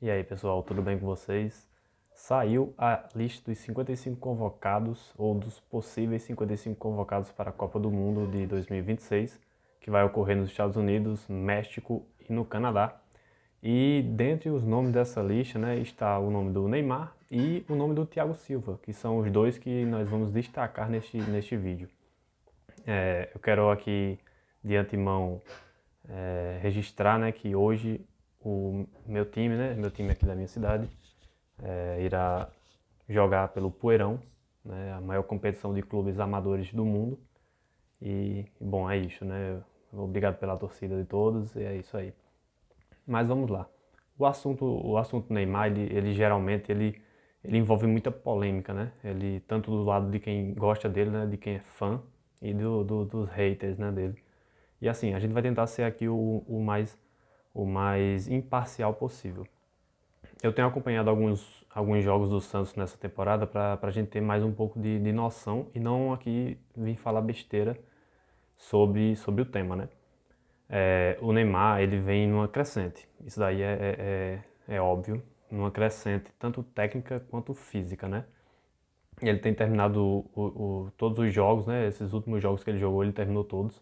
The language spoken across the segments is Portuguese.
E aí pessoal, tudo bem com vocês? Saiu a lista dos 55 convocados, ou dos possíveis 55 convocados para a Copa do Mundo de 2026, que vai ocorrer nos Estados Unidos, México e no Canadá. E dentre os nomes dessa lista, né, está o nome do Neymar e o nome do Thiago Silva, que são os dois que nós vamos destacar neste vídeo. Eu quero aqui de antemão registrar, né, que hoje o meu time, meu time aqui da minha cidade, irá jogar pelo Poeirão, né, a maior competição de clubes amadores do mundo. E bom, é isso, né? Obrigado pela torcida de todos e é isso aí. Mas vamos lá. O assunto Neymar, ele geralmente ele envolve muita polêmica, né? Ele tanto do lado de quem gosta dele, né, de quem é fã e dos haters, né, dele. E assim, a gente vai tentar ser aqui o mais imparcial possível. Eu tenho acompanhado alguns jogos do Santos nessa temporada para a gente ter mais um pouco de noção e não aqui vir falar besteira sobre o tema, né? O Neymar, ele vem numa crescente, isso daí é óbvio, numa crescente tanto técnica quanto física, né? Ele tem terminado todos os jogos, né? Esses últimos jogos que ele jogou, ele terminou todos.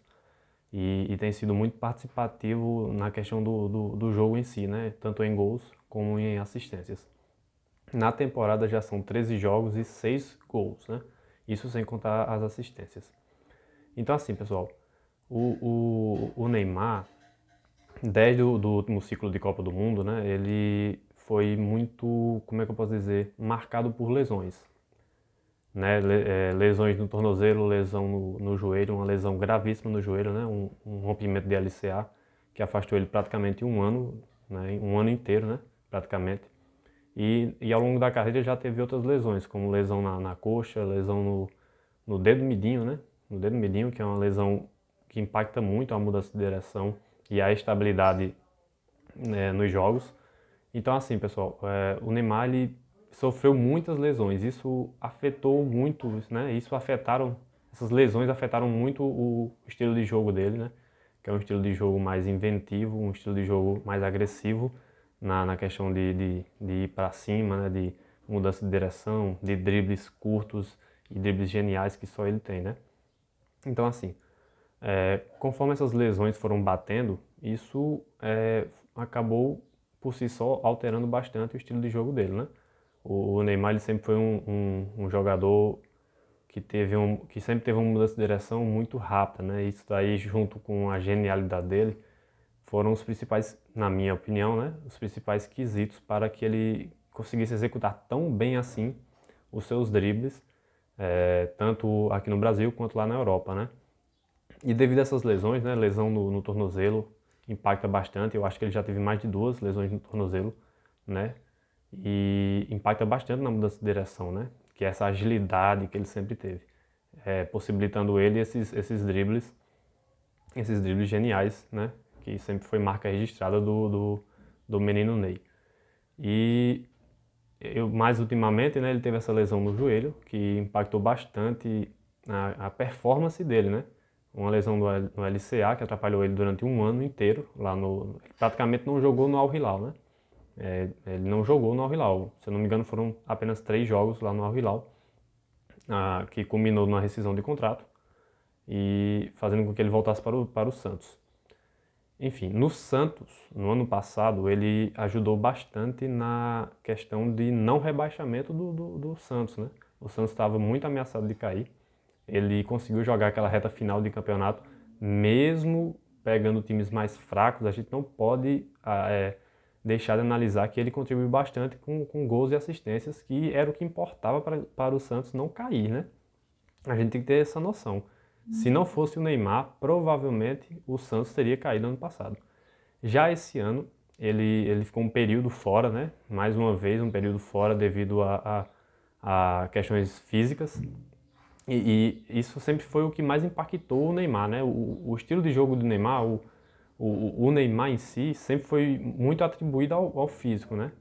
E tem sido muito participativo na questão do jogo em si, né? Tanto em gols como em assistências. Na temporada já são 13 jogos e 6 gols, né? Isso sem contar as assistências. Então assim, pessoal, o Neymar, desde do último ciclo de Copa do Mundo, né? Ele foi muito, como é que eu posso dizer, marcado por lesões. Né, lesões no tornozelo, lesão no joelho, uma lesão gravíssima no joelho, né, um rompimento de LCA que afastou ele praticamente um ano, né, um ano inteiro, né, praticamente. E ao longo da carreira já teve outras lesões, como lesão na coxa, lesão no dedo midinho, né, no dedo midinho, que é uma lesão que impacta muito a mudança de direção e a estabilidade, né, nos jogos. Então assim, pessoal, o Neymar ele sofreu muitas lesões, isso afetou muito, né? Essas lesões afetaram muito o estilo de jogo dele, né? Que é um estilo de jogo mais inventivo, um estilo de jogo mais agressivo na questão de ir para cima, né? De mudança de direção, de dribles curtos e dribles geniais que só ele tem, né? Então assim, conforme essas lesões foram batendo, isso acabou por si só alterando bastante o estilo de jogo dele, né? O Neymar ele sempre foi um jogador que sempre teve uma mudança de direção muito rápida, né? Isso daí junto com a genialidade dele foram os principais, na minha opinião, né? Os principais quesitos para que ele conseguisse executar tão bem assim os seus dribles, tanto aqui no Brasil quanto lá na Europa, né? E devido a essas lesões, né, lesão no tornozelo impacta bastante, eu acho que ele já teve mais de 2 lesões no tornozelo, né, e impacta bastante na mudança de direção, né, que é essa agilidade que ele sempre teve, possibilitando ele esses dribles geniais, né, que sempre foi marca registrada do menino Ney. E mais ultimamente, né, ele teve essa lesão no joelho, que impactou bastante a performance dele, né? Uma lesão no LCA que atrapalhou ele durante um ano inteiro, ele praticamente não jogou no Al Hilal, né? Ele não jogou no Al Hilal, se eu não me engano foram apenas 3 jogos lá no Al Hilal, que culminou numa rescisão de contrato e fazendo com que ele voltasse para o Santos. Enfim, no Santos, no ano passado, ele ajudou bastante na questão de não rebaixamento do Santos, né? O Santos estava muito ameaçado de cair. Ele conseguiu jogar aquela reta final de campeonato, mesmo pegando times mais fracos. A gente não pode deixar de analisar que ele contribuiu bastante com gols e assistências, que era o que importava para o Santos não cair, né? A gente tem que ter essa noção. Se não fosse o Neymar, provavelmente o Santos teria caído ano passado. Já esse ano, ele ficou um período fora, né? Mais uma vez, um período fora devido a questões físicas. E isso sempre foi o que mais impactou o Neymar, né? O estilo de jogo do Neymar, o Neymar em si, sempre foi muito atribuído ao físico, né?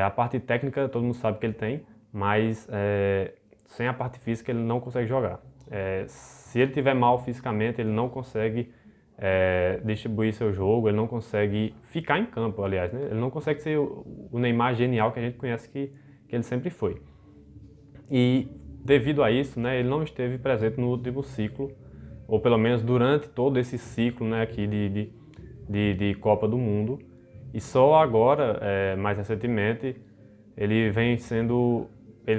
A parte técnica todo mundo sabe que ele tem, mas sem a parte física ele não consegue jogar. Se ele tiver mal fisicamente, ele não consegue distribuir seu jogo, ele não consegue ficar em campo, aliás, né? Ele não consegue ser o Neymar genial que a gente conhece que ele sempre foi. E devido a isso, né, ele não esteve presente no último ciclo, ou pelo menos durante todo esse ciclo, né, aqui de Copa do Mundo. E só agora, mais recentemente, ele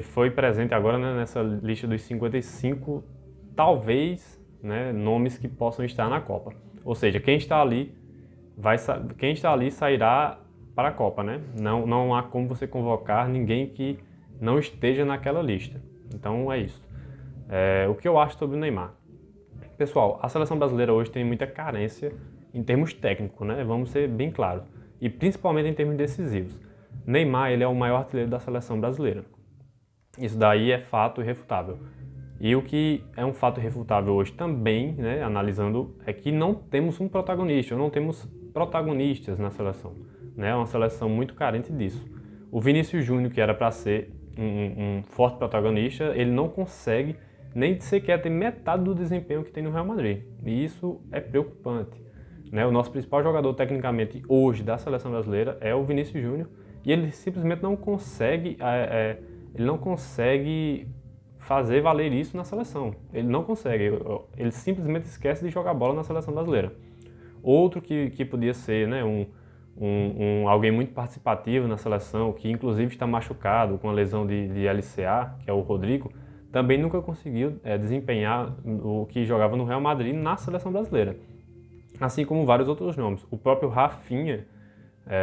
foi presente agora, né, nessa lista dos 55, talvez, né, nomes que possam estar na Copa. Ou seja, quem está ali sairá para a Copa, né? Não há como você convocar ninguém que não esteja naquela lista. Então é isso. O que eu acho sobre o Neymar? Pessoal, a seleção brasileira hoje tem muita carência em termos técnicos, né? Vamos ser bem claros. E principalmente em termos decisivos. Neymar, ele é o maior artilheiro da seleção brasileira. Isso daí é fato irrefutável. E o que é um fato irrefutável hoje também, né, analisando, é que não temos um protagonista, não temos protagonistas na seleção. Né? É uma seleção muito carente disso. O Vinícius Júnior, que era para ser um forte protagonista, ele não consegue nem sequer ter metade do desempenho que tem no Real Madrid. E isso é preocupante. Né? O nosso principal jogador, tecnicamente, hoje da seleção brasileira é o Vinícius Júnior, e ele simplesmente não consegue, ele não consegue fazer valer isso na seleção. Ele não consegue, ele simplesmente esquece de jogar bola na seleção brasileira. Outro que podia ser, né, alguém muito participativo na seleção, que inclusive está machucado com a lesão de LCA, que é o Rodrigo, também nunca conseguiu desempenhar o que jogava no Real Madrid na seleção brasileira. Assim como vários outros nomes. O próprio Rafinha,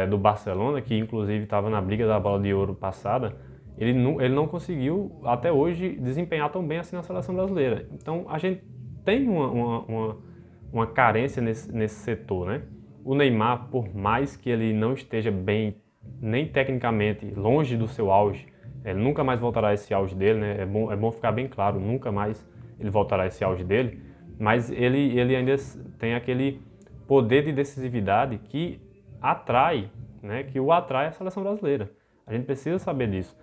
do Barcelona, que inclusive estava na briga da Bola de Ouro passada, ele não conseguiu, até hoje, desempenhar tão bem assim na seleção brasileira. Então, a gente tem uma carência nesse setor, né? O Neymar, por mais que ele não esteja bem, nem tecnicamente, longe do seu auge, ele nunca mais voltará a esse auge dele, né? É bom ficar bem claro, nunca mais ele voltará a esse auge dele, mas ele ainda tem aquele poder de decisividade que atrai, né? Que o atrai à seleção brasileira. A gente precisa saber disso.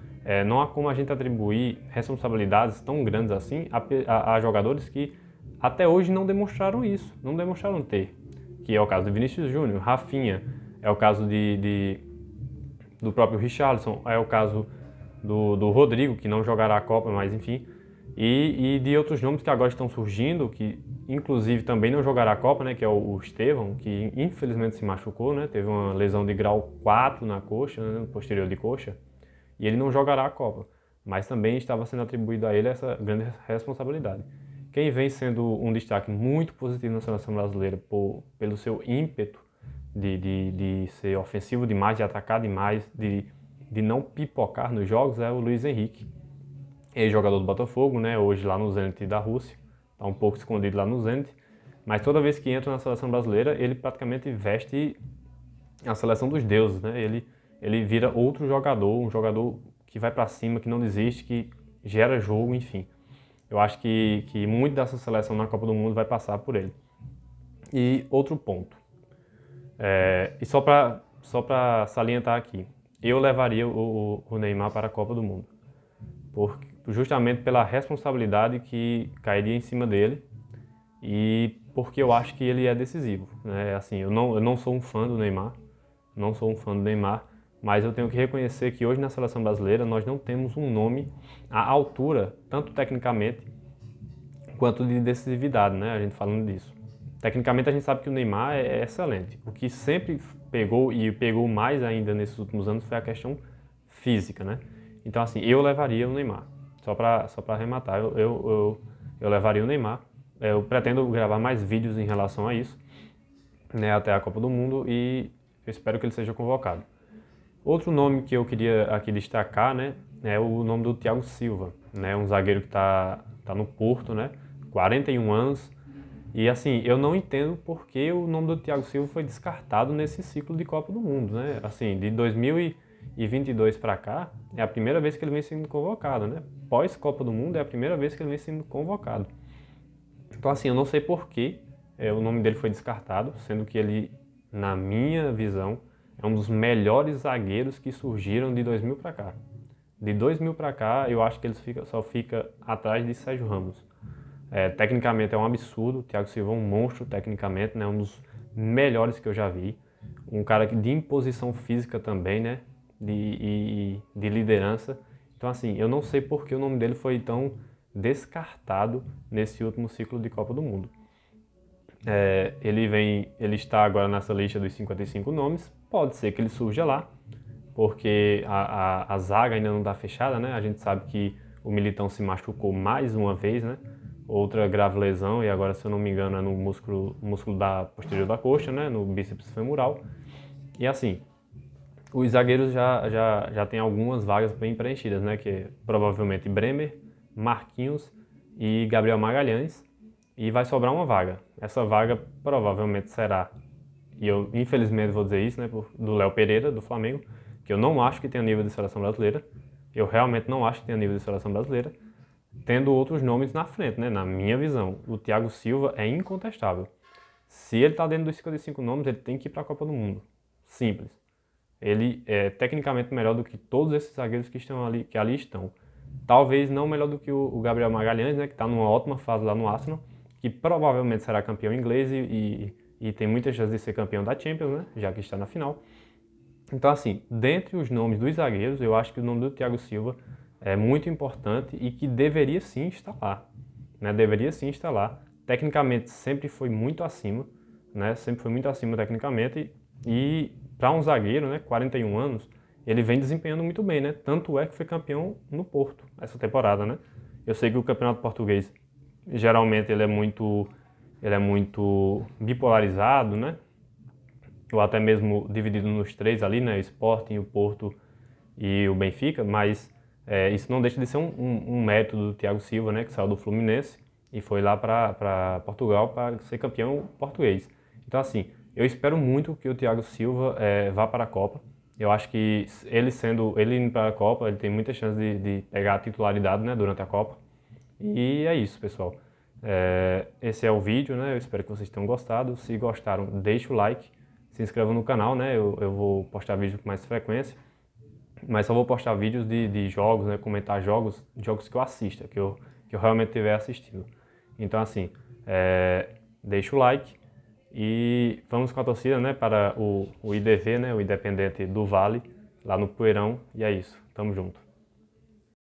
Não há como a gente atribuir responsabilidades tão grandes assim a jogadores que até hoje não demonstraram isso, não demonstraram ter. Que é o caso de Vinícius Júnior, Rafinha, é o caso do próprio Richarlison, é o caso do Rodrigo, que não jogará a Copa, mas enfim. E de outros nomes que agora estão surgindo, que inclusive também não jogará a Copa, né, que é o Estevão, que infelizmente se machucou, né, teve uma lesão de grau 4 na coxa, né, no posterior de coxa, e ele não jogará a Copa, mas também estava sendo atribuído a ele essa grande responsabilidade. Quem vem sendo um destaque muito positivo na seleção brasileira pelo seu ímpeto de ser ofensivo demais, de atacar demais, de não pipocar nos jogos, é o Luiz Henrique, ex-jogador do Botafogo, né, hoje lá no Zenit da Rússia, está um pouco escondido lá no Zenit, mas toda vez que entra na seleção brasileira, ele praticamente veste a seleção dos deuses, né? Ele vira outro jogador, um jogador que vai para cima, que não desiste, que gera jogo, enfim. Eu acho que muito dessa seleção na Copa do Mundo vai passar por ele. E outro ponto, e só para salientar aqui, eu levaria o Neymar para a Copa do Mundo, justamente pela responsabilidade que cairia em cima dele e porque eu acho que ele é decisivo. Né? Assim, eu não sou um fã do Neymar, não sou um fã do Neymar, mas eu tenho que reconhecer que hoje na seleção brasileira nós não temos um nome à altura, tanto tecnicamente quanto de decisividade, né? A gente falando disso. Tecnicamente a gente sabe que o Neymar é excelente. O que sempre pegou e pegou mais ainda nesses últimos anos foi a questão física, né? Então assim, eu levaria o Neymar. Só para arrematar, eu levaria o Neymar. Eu pretendo gravar mais vídeos em relação a isso, né, até a Copa do Mundo, e eu espero que ele seja convocado. Outro nome que eu queria aqui destacar, né, é o nome do Thiago Silva, né, um zagueiro que tá no Porto, né, 41 anos. E assim, eu não entendo por que o nome do Thiago Silva foi descartado nesse ciclo de Copa do Mundo, né? Assim, de 2022 para cá, é a primeira vez que ele vem sendo convocado, né? Pós Copa do Mundo é a primeira vez que ele vem sendo convocado. Então assim, eu não sei por que o nome dele foi descartado, sendo que ele, na minha visão, é um dos melhores zagueiros que surgiram de 2000 para cá. De 2000 para cá, eu acho que ele só fica atrás de Sérgio Ramos. Tecnicamente é um absurdo, o Thiago Silva é um monstro tecnicamente, né? Um dos melhores que eu já vi. Um cara de imposição física também, né? De liderança. Então assim, eu não sei por que o nome dele foi tão descartado nesse último ciclo de Copa do Mundo. Ele está agora nessa lista dos 55 nomes, pode ser que ele surja lá, porque a zaga ainda não está fechada, né? A gente sabe que o Militão se machucou mais uma vez, né? Outra grave lesão, e agora, se eu não me engano, é no músculo da posterior da coxa, né? No bíceps femoral. E assim, os zagueiros já tem algumas vagas bem preenchidas, né? Que é provavelmente Bremer, Marquinhos e Gabriel Magalhães. E vai sobrar uma vaga. Essa vaga provavelmente será, e eu infelizmente vou dizer isso, né? Do Léo Pereira, do Flamengo, que eu não acho que tenha nível de seleção brasileira. Eu realmente não acho que tenha nível de seleção brasileira. Tendo outros nomes na frente, né? Na minha visão. O Thiago Silva é incontestável. Se ele está dentro dos 55 nomes, ele tem que ir para a Copa do Mundo. Simples. Ele é tecnicamente melhor do que todos esses zagueiros que ali estão. Talvez não melhor do que o Gabriel Magalhães, né, que está numa ótima fase lá no Arsenal, que provavelmente será campeão inglês e tem muita chance de ser campeão da Champions, né, já que está na final. Então, assim, dentre os nomes dos zagueiros, eu acho que o nome do Thiago Silva é muito importante e que deveria sim estar lá. Né, deveria sim estar lá. Tecnicamente sempre foi muito acima, né, sempre foi muito acima tecnicamente e para um zagueiro, né, 41 anos, ele vem desempenhando muito bem, né? Tanto é que foi campeão no Porto essa temporada, né? Eu sei que o Campeonato Português geralmente ele é muito bipolarizado, né? Ou até mesmo dividido nos três ali, né? O Sporting, o Porto e o Benfica, mas isso não deixa de ser um método do Thiago Silva, né? Que saiu do Fluminense e foi lá para Portugal para ser campeão português. Então assim, eu espero muito que o Thiago Silva vá para a Copa. Eu acho que ele indo para a Copa, ele tem muita chance de pegar a titularidade, né, durante a Copa. E é isso, pessoal. Esse é o vídeo, né? Eu espero que vocês tenham gostado. Se gostaram, deixa o like, se inscreva no canal, né? Eu vou postar vídeo com mais frequência, mas só vou postar vídeos de jogos, né? Comentar jogos que eu assista, que eu realmente estiver assistindo. Então, assim, deixa o like e vamos com a torcida, né? Para o IDV, né? O Independente do Vale, lá no Poeirão. E é isso. Tamo junto.